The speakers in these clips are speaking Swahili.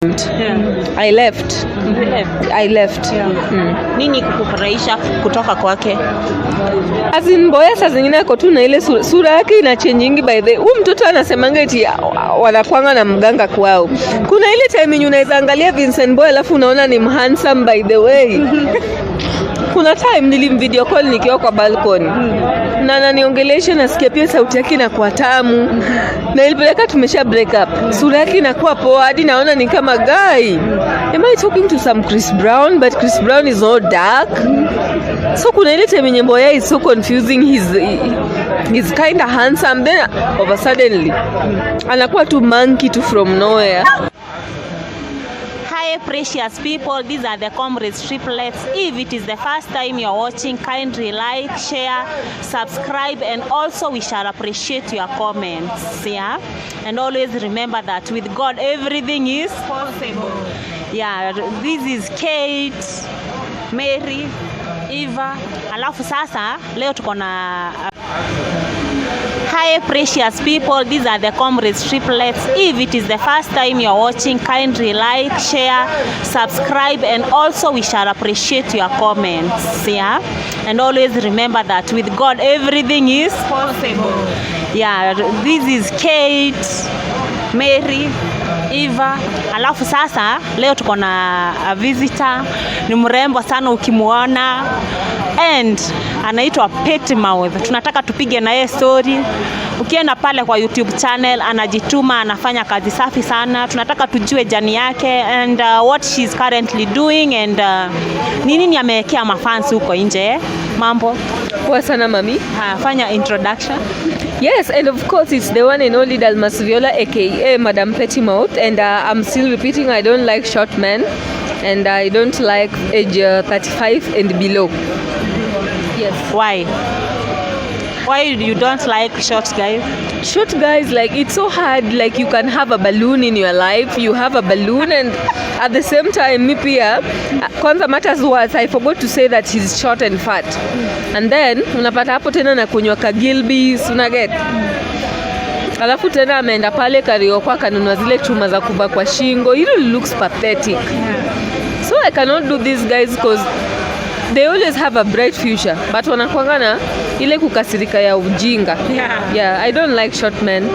I left. Nini kukufurahisha kutoka kwake? As in Mboya saa zingine ako tu na ile sura yake ina change by the mtoto anasemanga eti wanakuanga na mganga kwao. Kuna ile time unaweza angalia Vincent Mboya alafu unaona ni handsome by the way. Kuna time nilimvideo call nikiwa kwa balcony. Na ananiongelesha nasikia pia sauti yake inakuwa tamu. Na ilipeleka tumesha break up. Sura yake inakuwa poa hadi naona ni kama guy. Am I talking to some Chris Brown? But Chris Brown is not dark. So kuna ile time yenye Mboya is so confusing. He's kind of handsome, then over suddenly anakuwa tu monkey to from nowhere. Hi precious people, these are the comrades triplets. If it is the first time you're watching, kindly like, share, subscribe, and also we shall appreciate your comments. Yeah, and always remember that with God everything is possible. Yeah, this is Kate, Mary, Eva. Alafu sasa leo tuko na Hi precious people, these are the comrades triplets. If it is the first time you're watching, kindly like, share, subscribe, and also we shall appreciate your comments. Yeah, and always remember that with God everything is possible. Yeah, this is Kate, Mary, Eva. Alafu sasa leo tuko na visitor, ni mrembo sana ukimuona, and anaitwa Petty Mouth. Tunataka tupige na yeye story. Ukienda pale kwa YouTube channel anajituma, anafanya kazi safi sana. Tunataka tujue jani yake and what she's currently doing and nini amewekea mafans huko nje. Mambo poa sana mami. Fanya introduction. Yes, and of course it's the one and only Dalmas Viola aka Madam Petty Mouth, and I'm still repeating, I don't like short men and I don't like age 35 and below. Yes. Why you don't like short guys? Short guys, like it's so hard. Like you can have a balloon in your life, you have a balloon, and at the same time mi pia kwanza matters was I forgot to say that he's short and fat, and then unapata hapo tena na kunywa ka Gilbis unaget. Alafu tena ameenda pale Kariokwa kanunua zile chuma za kuva kwa shingo. It really looks pathetic. So I cannot do these guys because they always have a bright future, but wanakuanga na ile kukasirika ya ujinga. Yeah, I don't like short men.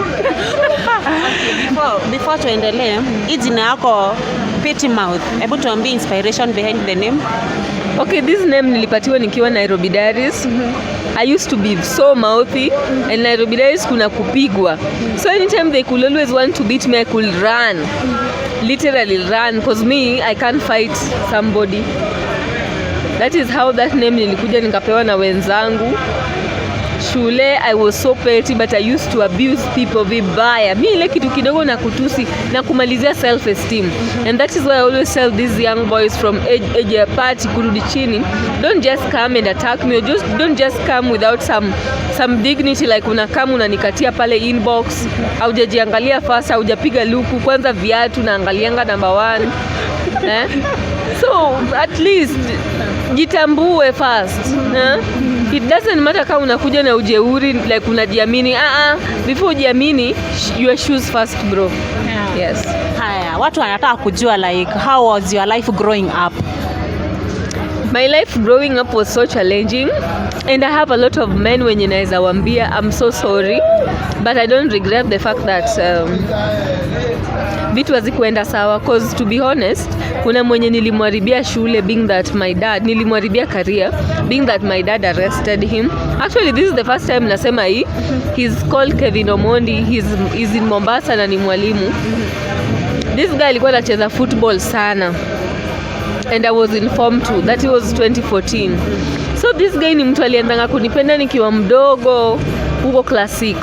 Before tuendelee, hii jina yako Petty Mouth, hebu tuambie inspiration behind the name. Okay, this name nilipatiwa nikiwa Nairobi Diaries. I used to be so mouthy, and Nairobi Diaries kuna kupigwa. So anytime they could always want to beat me, I could run. Literally run, because me, I can't fight somebody. That is how that name nilikuja nikapewa na wenzangu. Shule, I was so petty, but I used to abuse people vibaya. Mi ile kitu kidogo na kutusi na kumalizia self esteem. And that is why I always tell these young boys from age party kurudi chini, don't just come and attack me, or just don't just come without some dignity, like unakam unanikatia pale inbox, haujajiangalia first, haujapiga luku, kwanza viatu na angalianga number 1. So at least jitambue first. It doesn't matter kama unakuja na ujeuri like unajiamini. Before ujiamini, your shoes first bro. Yes. Haya, watu wanataka kujua like how was your life growing up? My life growing up was so challenging, and I have a lot of men wenye naweza waambia I'm so sorry, but I don't regret the fact that vitu hazikuenda sawa, cause to be honest, kuna mwenye nilimwaribia shule being that my dad, nilimwaribia career being that my dad arrested him. Actually this is the first time nasema hii. He's called Kevin Omondi, he's in Mombasa na ni mwalimu. This guy alikuwa anacheza football sana, and I was informed too that it was 2014. So this guy ni mtu alianza kunipenda nikiwa mdogo huko class 6.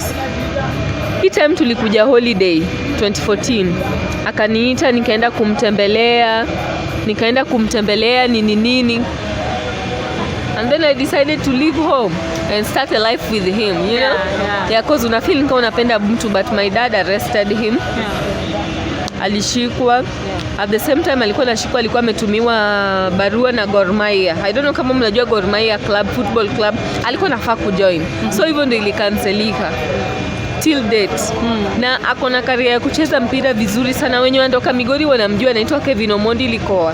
Hii time tulikuja holiday 2014. Akaniita nikaenda kumtembelea nini. And then I decided to leave home and start a life with him, you know? Yeah, cause una feel kama unapenda mtu, but my dad arrested him. Alishikwa. At the same time alikuwa ametumiwa barua na Gor Mahia. I don't know kama mnajua Gor Mahia club, football club. Alikuwa nafaa kujoin. So hivyo ndio ilikancelika. still date. Na akona career ya kucheza mpira vizuri sana. Wenye wanatoka Migori wanamjua, anaitwa Kevin Omondi Likoa.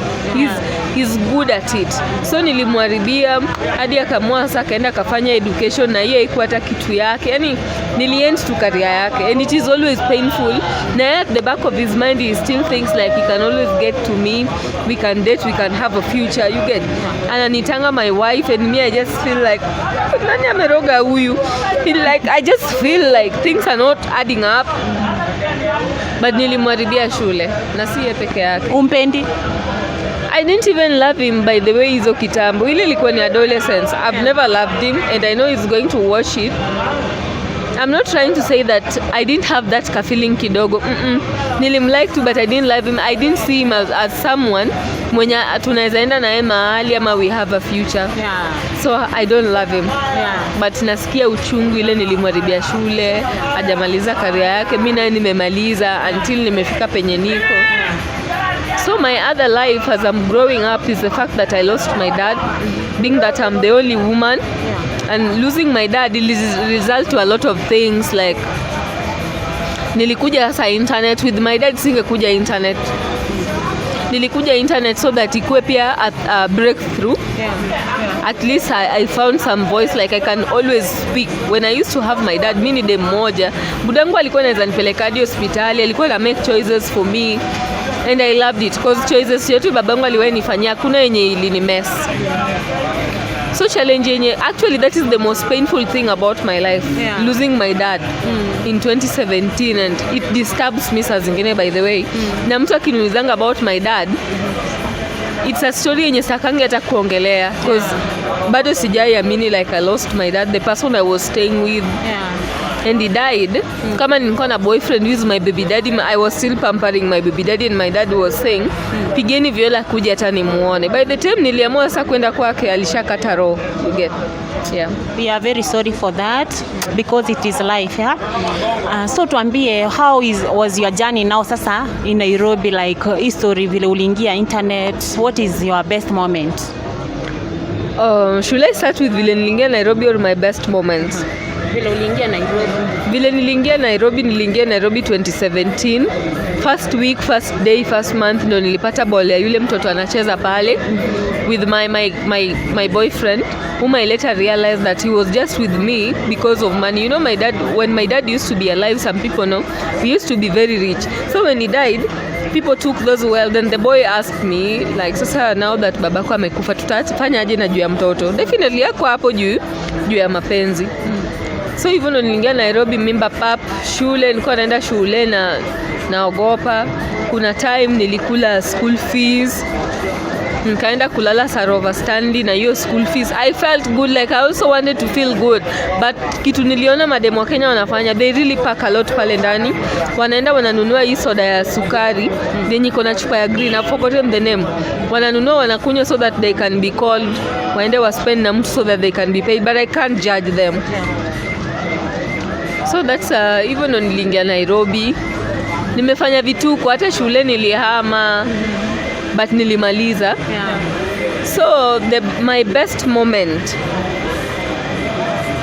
He's good at it. So nilimharibia hadi akamua sasa akaenda kafanya education na yeye haikuwa hata kitu yake. Yani niliend to career yake, and it is always painful. Na at the back of his mind he still thinks like he can always get to me, we can date, we can have a future, you get. Ananitanga my wife, and me I just feel like nani ameroga huyu. Like I just feel like things are not adding up. But nilimharibia shule na si yeye peke yake. Umpendi? I didn't even love him, by the way. Hizo kitambo ile ilikuwa ni adolescence. I've never loved him, and I know he's going to watch it. I'm not trying to say that I didn't have that feeling kidogo. Nilimlike too, but I didn't love him. I didn't see him as someone mwenye tunaweza enda naye mahali ama we have a future. So I don't love him. But nasikia uchungu ile nilimharibia shule, hajamaliza career yake, mimi naye nimemaliza until nimefika penye niko. So my other life as I'm growing up is the fact that I lost my dad, being that I'm the only woman. And losing my dad is a result to a lot of things, like nilikuja sasa internet. With my dad singekuja internet. Nilikuja internet so that ikuwe pia a breakthrough. At least I found some voice, like I can always speak. When I used to have my dad, mimi ni dem moja, budangu alikuwa anaweza nipeleka hadi hospitali, alikuwa na make choices for me, and I loved it because choices yote babangu aliwahi nifanyia, kuna yenye ilini mess. So challenge yenye, actually that is the most painful thing about my life, losing my dad in 2017, and it disturbs me saa zingine, by the way. Na mtu akiniulizanga about my dad, it's a story yenye sakangi hata kuongelea because bado sijaiamini like I lost my dad, the person I was staying with. And he died. Kama nilikuwa na boyfriend who is my baby daddy, I was still pampering my baby daddy, and my dad was saying pigeni Viola kuja hata nimuone. By the time niliamua sasa kwenda kwake alishakata roho. You get. Yeah. We are very sorry for that because it is life, so tuambie, how was your journey now sasa in Nairobi, like history vile uliingia internet, what is your best moment? Should I start with vile niliingia Nairobi or my best moments? Vile uliingia Nairobi. Vile niliingia Nairobi 2017. First week, first day, first month ndo nilipata ball ya yule mtoto anacheza pale with my boyfriend, whom I later realized that he was just with me because of money. You know, my dad, when my dad used to be alive, some people know, we used to be very rich. So when he died, people took those wealth, and the boy asked me like, sasa now that babako amekufa tutafanya aje na juu ya mtoto? Definitely yako hapo juu ya mapenzi. So hivyo ndo niliingia Nairobi, mimba pap, shule, nilikuwa naenda shule na naogopa. Kuna time nilikula school fees, nikaenda kulala Sarova Stanley na hiyo school fees. I felt good, like I also wanted to feel good, but kitu niliona mademo wa Kenya wanafanya, they really pack a lot pale ndani. Wanaenda wananunua hii soda ya sukari yenye iko na chupa ya green, I've forgotten the name. Wananunua wanakunywa so that they can be called, waende waspend na mtu so that they can be paid, but I can't judge them. So that's even ndo niliingia Nairobi. Nimefanya vituko, hata shule nilihama, but nilimaliza. So my best moment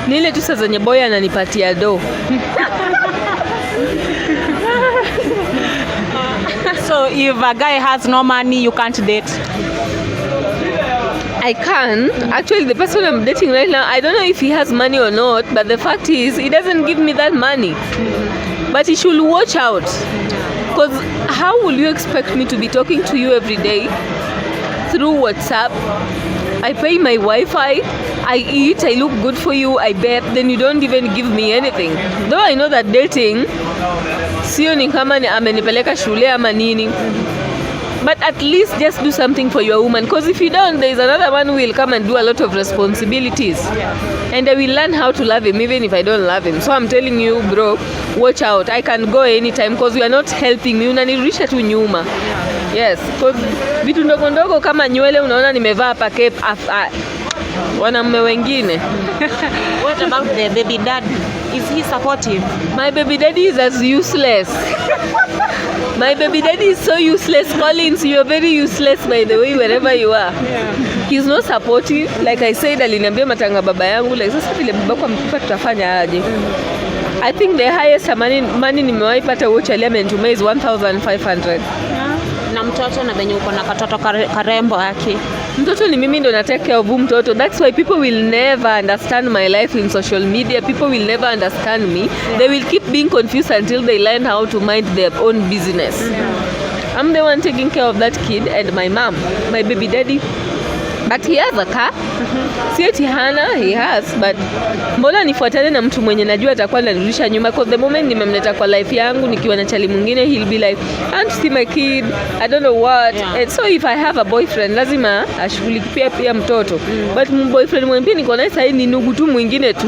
ni ile tu sasa zenye boy ananipatia do. So if a guy has no money, you can't date? I can. Actually, the person I'm dating right now, I don't know if he has money or not, but the fact is, he doesn't give me that money. But he should watch out. Because how will you expect me to be talking to you every day through WhatsApp? I pay my Wi-Fi, I eat, I look good for you, I bet, then you don't even give me anything. Though I know that dating, sio ni kama amenipeleka shule ama nini. But at least just do something for your woman, because if you don't, there is another one who will come and do a lot of responsibilities. And I will learn how to love him even if I don't love him. So I'm telling you, bro, watch out. I can go anytime because you are not helping me. Unanirudisha tu nyuma. Yes, because vitu ndogo ndogo kama nywele unaona nimevaa hapa cape wanaume wengine. What about the baby dad? Is he supportive? My baby daddy is as useless. My baby daddy is so useless. Collins, you are very useless by the way, wherever you are. He's not supportive. Like I said, aliniambia matanga baba yangu, like sasa vile babako amekufa tutafanya aje? I think the highest money nimewahi pata watch aliamentumia is 1,500. Na mtoto na venye uko na katoto karembo yake. Mtoto ni mimi ndo na take care of mtoto. That's why people will never understand my life in social media. People will never understand me. Yeah. They will keep being confused until they learn how to mind their own business. Yeah. I'm the one taking care of that kid and my mom, my baby daddy. But he has a car. Si eti hana, he has, but mbona nifuatane na mtu mwenye najua atakuwa anarudisha nyuma, because the moment nimemleta kwa life yangu nikiwa na chali mwingine, he'll be like, I want to see my kid, I don't know what. Yeah. And so if I have a boyfriend, lazima ashughulikie pia mtoto. But boyfriend mwenye niko naye sasa ni ndugu tu mwingine tu.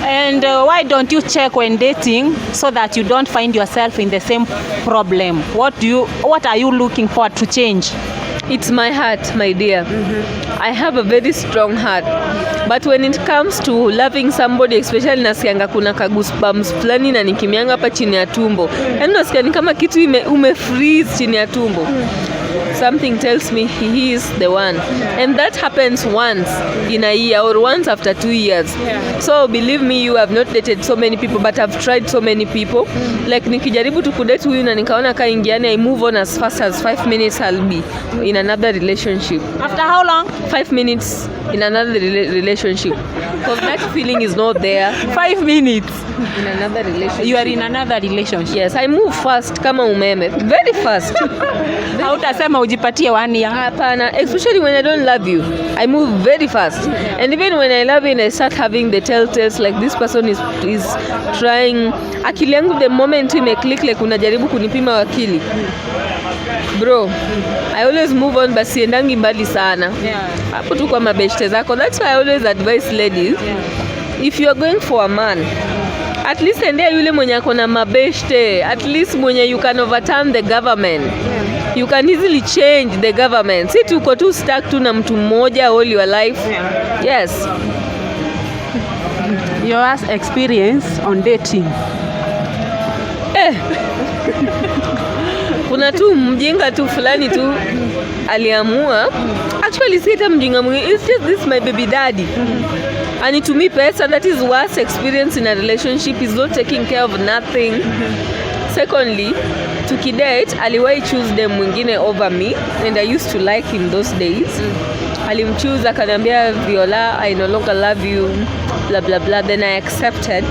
And why don't you check when dating so that you don't find yourself in the same problem? What are you looking for to change? It's my heart, my dear. I have a very strong heart. But when it comes to loving somebody, especially nasianga kuna goosebumps fulani na nikimianga hapa chini ya tumbo. Yaani nasikia ni kama kitu freeze chini ya tumbo. Something tells me he is the one. And that happens once in a year or once after 2 years. Yeah. So believe me, you have not dated so many people, but I've tried so many people. Like nikijaribu tu kudate huyu na nikaona kaingiane, I move on as fast as 5 minutes I'll be in another relationship. After how long? 5 minutes in another relationship. Because that feeling is not there. 5 minutes in another relationship. You are in another relationship. Yes, I move fast kama umeme. Very fast. Hautasema ujipatie 1 year. Hapana, especially when I don't love you. I move very fast. And even when I love you and I start having the telltales like this person is trying, akili yangu the moment click like unajaribu kunipima akili. Bro, I always move on, but siendangi mbali sana. Hapo tu kwa mabeshte zako. That's why I always advise ladies, if you are going for a man, at least endea yule mwenye ako na mabeshte, at least mwenye you can overturn the government. You can easily change the government. Si tuko tu stuck tu na mtu mmoja all your life. Yes. Your experience on dating. Kuna tu mjinga tu fulani tu aliamua. Actually sita mjinga mwingine. It's just this my baby daddy. And to me pesa, that is worst experience in a relationship, is not taking care of nothing. Secondly, tukidate aliwahi choose dem mwingine over me, and I used to like him those days. Alimchoose akaniambia, Viola, I no longer love you, blah blah blah. Then I accepted.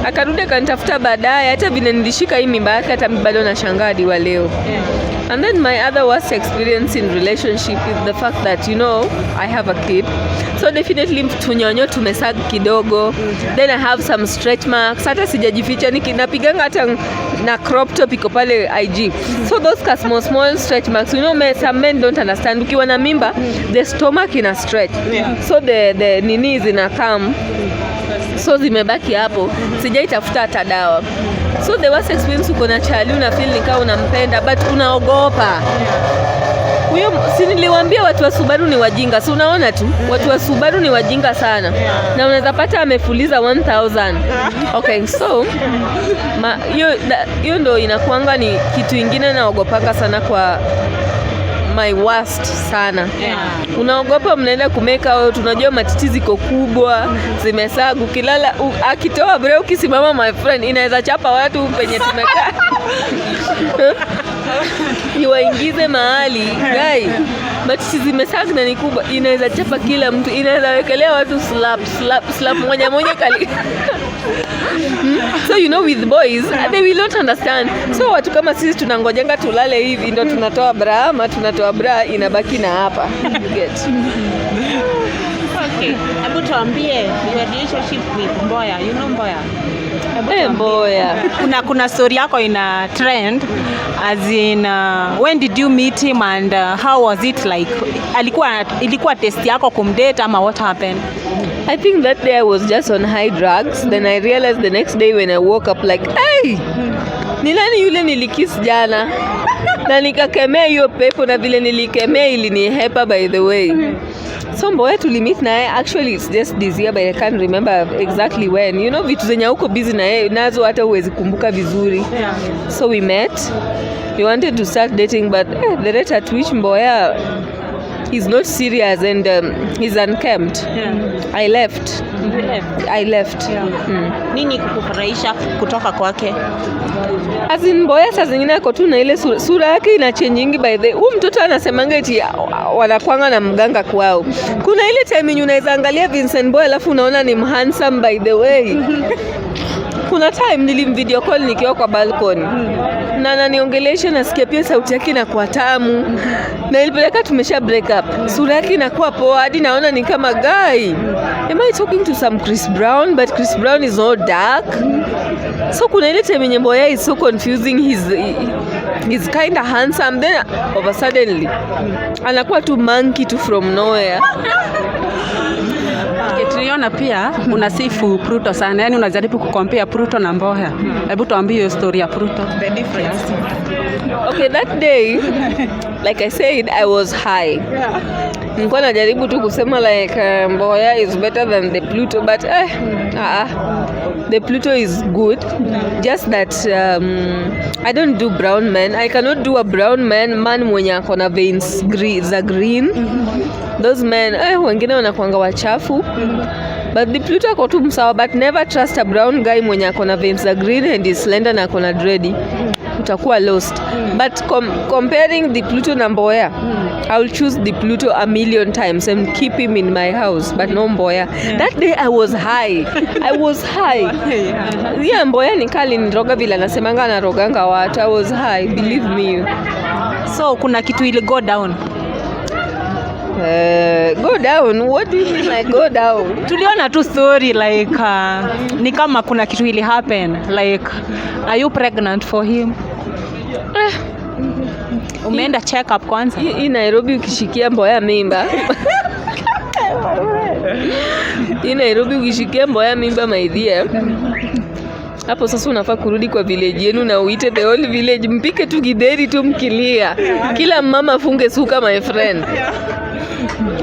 Akarudi akanitafuta baadaye, hata vile nilishika hii mimba yake hata bado nashangaa hadi wa leo. And then my other worst experience in relationship is the fact that, you know, I have a kid. So definitely tunyonyo tumesag kidogo. Then I have some stretch marks. Hata sijajificha napiganga hata na crop top iko pale IG. So those small stretch marks, you know, some men don't understand. Ukiwa na mimba, the stomach ina stretch. So the nini zina come. So zimebaki hapo. Sijaitafuta hata dawa. So the worst experience uko na chali una feel ni kama unampenda but unaogopa. Huyo si niliwaambia watu wa Subaru ni wajinga. Si unaona tu watu wa Subaru ni wajinga sana. Na unaweza pata amefuliza 1000. Okay, so hiyo ndo inakuanga ni kitu kingine naogopaka sana kwa my worst sana. Unaogopa mnaenda kumeka au tunajua matiti ziko kubwa, zimesagu kilala akitoa bro ukisimama my friend inaweza chapa watu penye tumekaa. Iwaingize mahali guy. Matiti zimesagu na ni kubwa inaweza chapa kila mtu, inaweza wekelea watu slap moja kali. So you know with boys they will not understand. So watu kama sisi tunangojenga tulale hivi ndio tunatoa bra ama tunatoa bra inabaki na hapa. Get. Okay. Hebu tuambie your relationship with Mboya. You know Mboya? Mboya. Kuna story yako ina trend as in when did you meet him and how was it like? Ilikuwa test yako kumdate ama what happened? I think that day I was just on high drugs. Then I realized the next day when I woke up like, hey, ni nani yule nilikiss jana? Na nikakemea hiyo pepo na vile nilikemea ilinihepa by the way. So Mboya tulimit naye, actually it's just this year but I can't remember exactly when. You know vitu zenye uko busy na yeye nazo hata huwezi kumbuka vizuri. So we met. We wanted to start dating but the rate at which Mboya he's not serious and he's unkempt. I left. Nini kukufurahisha kutoka kwake? As in Mboya saa zingine ako tu na ile sura yake ina change by the huyu mtoto anasemanga eti wanakuanga na mganga kwao. Kuna ile time unaweza angalia Vincent Mboya alafu unaona ni handsome by the way. Kuna time nilimvideo call nikiwa kwa balcony. Na ananiongelesha nasikia pia sauti yake inakuwa tamu. Na ilipeleka tumesha break up. Sura yake inakuwa poa hadi naona ni kama guy. Am I talking to some Chris Brown? But Chris Brown is not dark. So kuna ile time yenye Mboya is so confusing. He's kind of handsome. Then over suddenly anakuwa tu monkey tu from nowhere. Tuliona pia unasifu Pluto sana, yani unajaribu kukompea Pluto na Mboya. Hebu tuambie hiyo story ya Pluto. The difference. Okay, that day like I said I was high. Nilikuwa najaribu tu kusema like Mboya is better than the Pluto but the Pluto is good. Just that I don't do brown men. I cannot do a brown man mwenye ako na veins green. Those men wengine wanakuanga wachafu. But the Pluto ako tu msawa, but never trust a brown guy mwenye ako na veins green and is slender na ako na dready. Utakuwa lost. But comparing the Pluto na Mboya, I will choose the Pluto a million times and keep him in my house, but no Mboya. That day I was high. Yeah, Mboya ni kali niroga vile anasemanga anaroganga watu. I was high, believe me. So kuna kitu ile go down. Go down? What do you mean like go down? Tuliona tu story like ni kama kuna kitu ili happen like are you pregnant for him? Umeenda check up kwanza? Hii Nairobi ukishikia Mboya mimba. Hii Nairobi ukishikia Mboya mimba my dear. Hapo sasa unafaa kurudi kwa village yenu na uite the whole village mpike tu gideri tu mkilia. Kila mama funge suka my friend.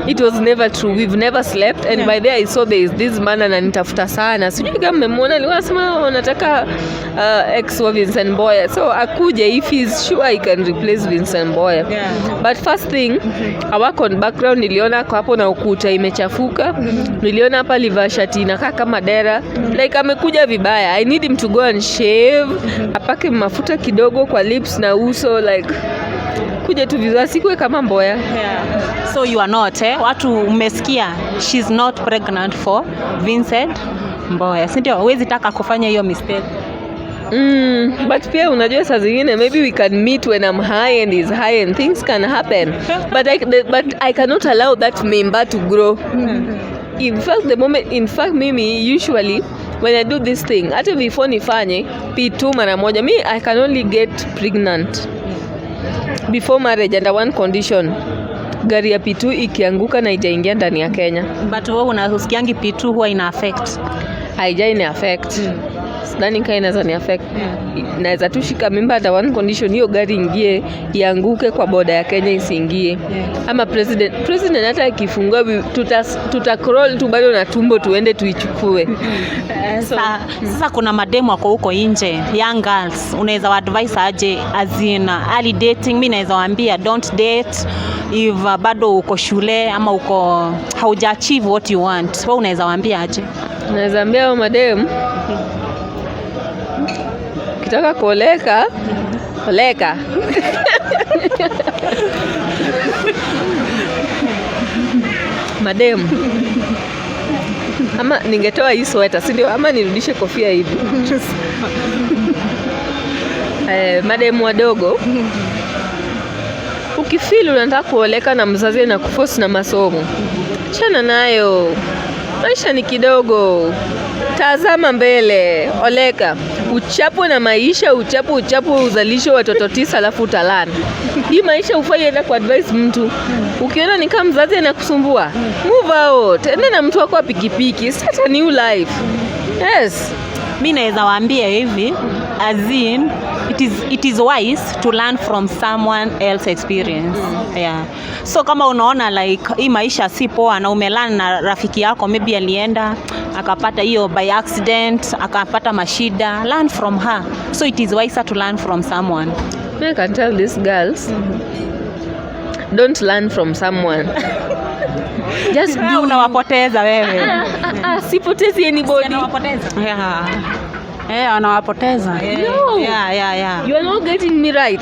It was never true. We've never slept and by there I saw there is this man ananitafuta sana. Sijui kama mmemwona, alikuwa anasema wanataka ex wa Vincent Mboya. So akuja if he's sure I can replace Vincent Mboya. But first thing, I work on background, niliona kwa hapo na ukuta imechafuka. Niliona hapa liva shati inakaa kama dera. Like amekuja vibaya. I need him to go and shave. Apake mafuta kidogo kwa lips na uso like kuja tu vizuri sikwe kama Mboya. So you are not watu umesikia she's not pregnant for Vincent Mboya. Si ndio? Huwezi taka kufanya hiyo mistake. But pia unajua saa zingine maybe we can meet when I'm high and he's high and things can happen. But I cannot allow that mimba to grow. In fact mimi usually when I do this thing hata before nifanye P2 mara moja, I can only get pregnant before marriage under one condition, gari ya P2 ikianguka na itaingia ndani ya Kenya. But wewe unasikiangi P2 huwa ina affect? Haijai ni affect. Sidhani kama inaweza ni affect. Naweza tu shika mimba under one condition, hiyo gari ingie ianguke kwa boda ya Kenya isiingie. Ama president hata akifungua tuta crawl tu bado na tumbo tuende tuichukue. Sasa kuna mademu wako huko nje, young girls, unaweza advise aje azina early dating? Mimi naweza waambia don't date if bado uko shule ama uko hauja achieve what you want. Wewe unaweza waambia aje? Naweza ambia hao mademu ukitaka kuoleka oleka. Mademu ama ningetoa hii sweta si ndio, ama nirudishe kofia hivi. Mademu wadogo ukifeel unataka kuoleka na mzazi na kuforce na masomo, chana nayo. Maisha ni kidogo, tazama mbele, oleka. Uchapo na maisha, uchapo uzalisho watoto 9 alafu utalana. Hii maisha ufai enda kwa advice mtu. Ukiona ni kama mzazi anakusumbua, move out. Enda na mtu wako pikipiki, start a new life. Yes. Mimi naweza waambia hivi, as in it is wise to learn from someone else experience. Yeah. So kama unaona like hii maisha si poa na umelana na rafiki yako, maybe alienda akapata hiyo by accident, akapata mashida, learn from her. So it is wiser to learn from someone. I can tell these girls don't learn from someone. Just do. Unawapoteza wewe. Sipotezi anybody. Anawapoteza. No. Yeah. You are not getting me right.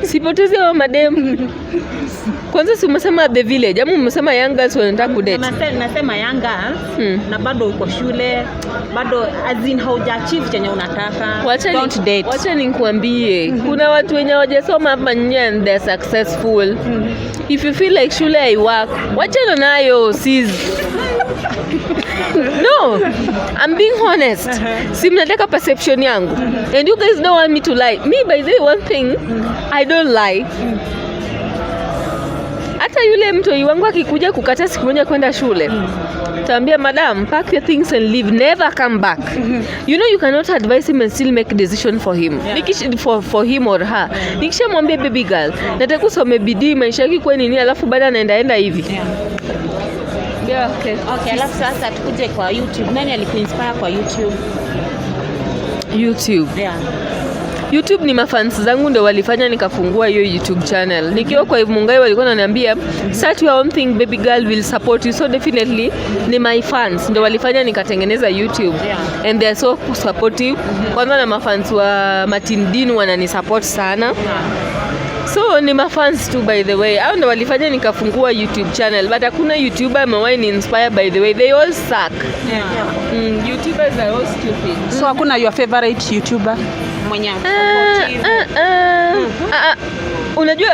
Sipotezi wa madem. Kwanza si umesema the village, ama umesema young girls wanataka kudate? Nasema young girls na bado uko shule, bado as in hauja-achieve chenye unataka. Don't date. Wacha nikwambie, kuna watu wenye hawajasoma hapa nje and they're successful. If you feel like shule hai work, wachana nayo sis. No, I'm being honest. Si mnataka perception yangu. And you guys don't want me to lie. Me, by the way, one thing, I don't lie. Hata yule mtoi wangu akikuja kukata siku moja kwenda shule, taambia madam, pack your things and leave, never come back. You know you cannot advise him and still make a decision for him. For him or her. Nikishamwambia baby girl, nataka usome bidii maisha yako kwa nini, alafu baada anaenda hivi. Yeah, okay, alafu sasa tukuje kwa YouTube. Nani alikuinspire kwa YouTube? YouTube ni mafans zangu ndio walifanya nikafungua hiyo YouTube channel. Nikiwa kwa Eve Mungai walikuwa wananiambia start your own thing, baby girl will support you. So definitely ni my fans ndio walifanya nikatengeneza YouTube. And they are so supportive. Kwanza na mafans wa Martin Dean wananisupport sana. So ni mafans tu by the way. Hao ndio walifanya nikafungua YouTube channel. But hakuna YouTuber amewahi ni inspire by the way. They all suck. YouTubers are all stupid. So hakuna your favorite YouTuber? Mwenye unajua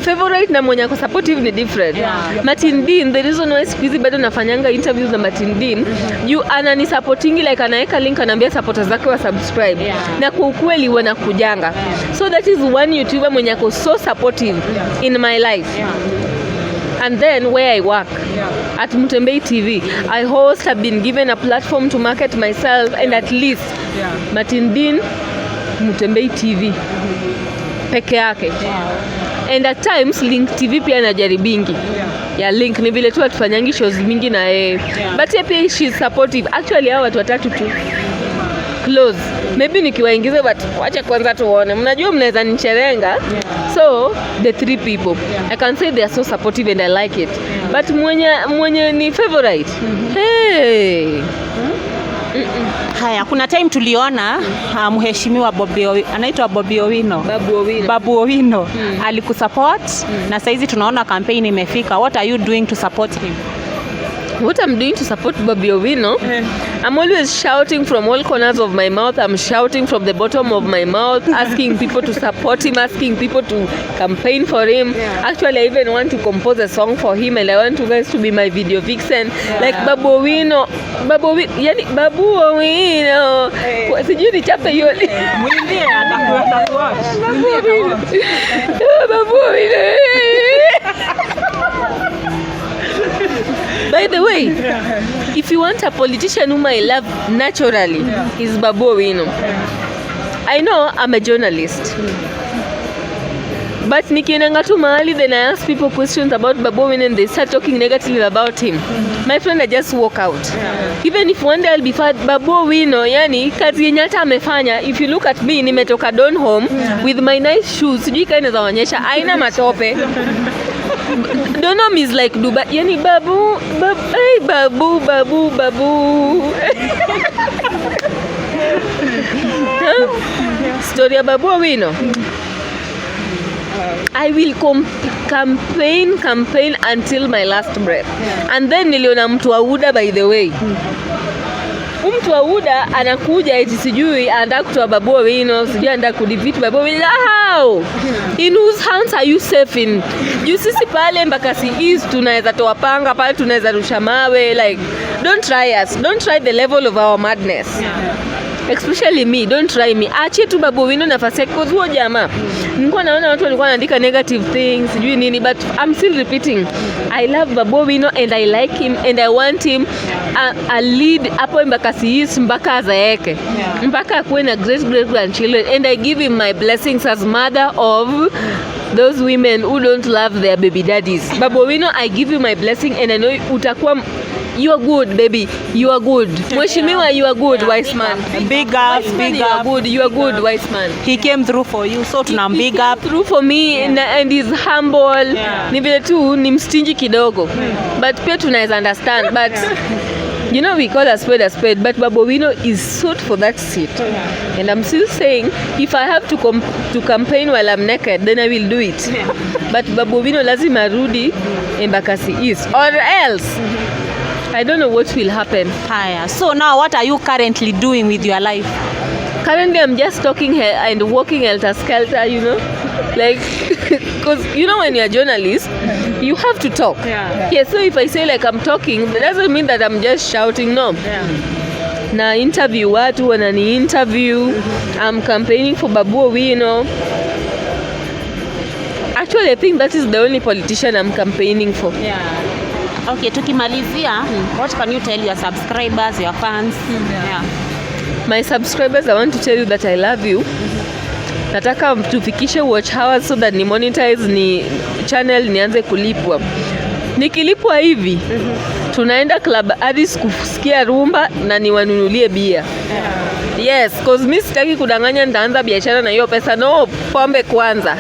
favorite na mwenye ako supportive ni different. Martin Dean, the reason why siku hizi bado nafanyanga interviews na Martin Dean, anani supporting like anaweka link anaambia supporters zake wa subscribe. Na kwa ukweli wanakujanga. So that is one YouTuber mwenye ako so supportive in my life. And then where I work at Mutembei TV, I host, have been given a platform to market myself, and at least Martin Dean, Mutembei TV peke yake. And at times Link TV pia najaribingi. Link ni vile tu atufanyangi shows mingi na but pia she's supportive. Actually hao watu watatu tu close. Maybe nikiwaingiza but wacha kwanza tuone. Mnajua mnaweza nicherenga. So the 3 people I can say they are so supportive and I like it. But mwenye ni favorite. Hey. Haya, kuna time tuliona mheshimiwa anaitwa Babu Owino alikusupport na saizi tunaona campaign imefika. What are you doing to support him? What I'm doing to support Babu Owino, I'm always shouting from all corners of my mouth. I'm shouting from the bottom of my mouth, asking people to support him, asking people to campaign for him. Actually, I even want to compose a song for him, and I want you guys to be my video vixen. Like Babu Owino. Babu Owino. Sijui nichape hiyo. Mwimbie atakuwa. Babu Owino. By the way, if you want a politician whom I love naturally, is Babu Owino. I know I'm a journalist. But nikienanga tu mahali, then I ask people questions about Babu Owino and they start talking negatively about him. My friend, I just walk out. Even if one day I'll be fat, Babu Owino, yani kazi yenye hata amefanya, if you look at me, nimetoka Don home with my nice shoes, sijui kaina za wanyesha, haina matope. Donham is like Dubai. Yani Babu. Story ya Babu Owino. I will campaign until my last breath. And then niliona mtu wa UDA, by the way. Mtu wa UDA anakuja eti sijui anataka kutoa Babu Owino, sijui anataka kudefeat Babu Owino. How? In whose hands are you safe in? You sisi pale Mbakasi East tunaweza toa panga pale, tunaweza rusha mawe, like don't try us. Don't try the level of our madness. Especially me, don't try me. Achie tu Babu Owino nafasi yake kwa huo jamaa. Nilikuwa naona watu walikuwa wanaandika negative things, sijui nini, but I'm still repeating. I love Babu Owino and I like him and I want him a lead hapo Mbakasi East mpaka azaeke. Mpaka akuwe na great grandchildren, and I give him my blessings as mother of those women who don't love their baby daddies. Babu Owino, I give you my blessing and I know utakuwa You are good, baby. You are good. Mheshimiwa, you are good, wise man. Big up, big You are up. good. You are good, wise man. He came through for you, so tuna He big came up. through for me and he's humble. Yeah. Ni vile tu ni mstinji kidogo. But pia tunaweza understand. But you know, we call a spade, but Babu Owino is suited for that seat. And I'm still saying, if I have to campaign while I'm naked, then I will do it. But Babu Owino lazima rudi Embakasi East, or else I don't know what will happen. Haya. So now what are you currently doing with your life? Currently, I'm just talking and walking helter-skelter, you know, like, because you know when you're a journalist, you have to talk. Yeah. So if I say like I'm talking, that doesn't mean that I'm just shouting. No. Na interview watu wanani interview. I'm campaigning for Babu Owino. Actually, I think that is the only politician I'm campaigning for. Yeah. Okay, tukimalizia, what can you tell your subscribers, your fans? Yeah. My subscribers, I want to tell you that I love you. Nataka tufikishe watch hours so that ni monetize ni channel nianze kulipwa. Nikilipwa hivi, tunaenda Club Addis kusikia rumba na niwanunulie bia. Yes, cause mimi sitaki kudanganya nitaanza biashara na hiyo pesa. No, pombe kwanza.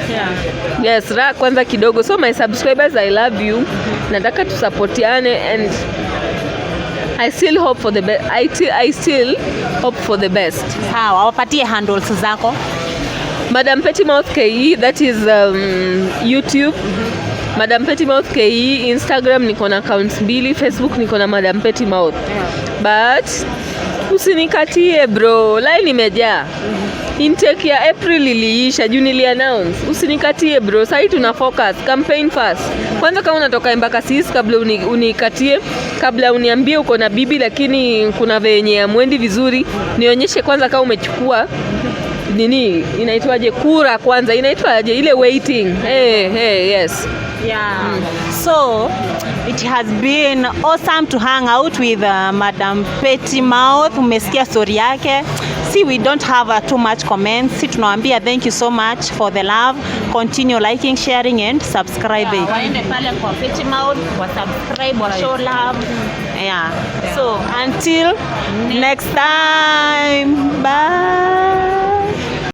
Yes, raha kwanza kidogo. So my subscribers, I love you. Nataka tusapotiane and I still hope for the best. I still hope for the best. Sawa, wapatie handles zako. Madam Pettymouth KE, that is YouTube. Madam Pettymouth KE, Instagram niko na accounts 2, Facebook niko na Madam Pettymouth. But usinikatie bro, line imejaa. Intake ya April iliisha, June ili announce. Usinikatie bro, sasa tuna focus, campaign first. Kwanza kama unatoka Embakasi East kabla unikatie, kabla uniambie uko na bibi lakini kuna venye amwendi vizuri, nionyeshe kwanza kama umechukua nini inaitwaje kura kwanza, inaitwaje ile waiting. Yes. Yeah. So it has been awesome to hang out with Madam Pettymouth. Umesikia story yake. See, we don't have too much comments. Si tunawaambia thank you so much for the love. Continue liking, sharing and subscribing. Waende pale kwa Pettymouth, wa subscribe, wa show love. Yeah. So until next time. Bye.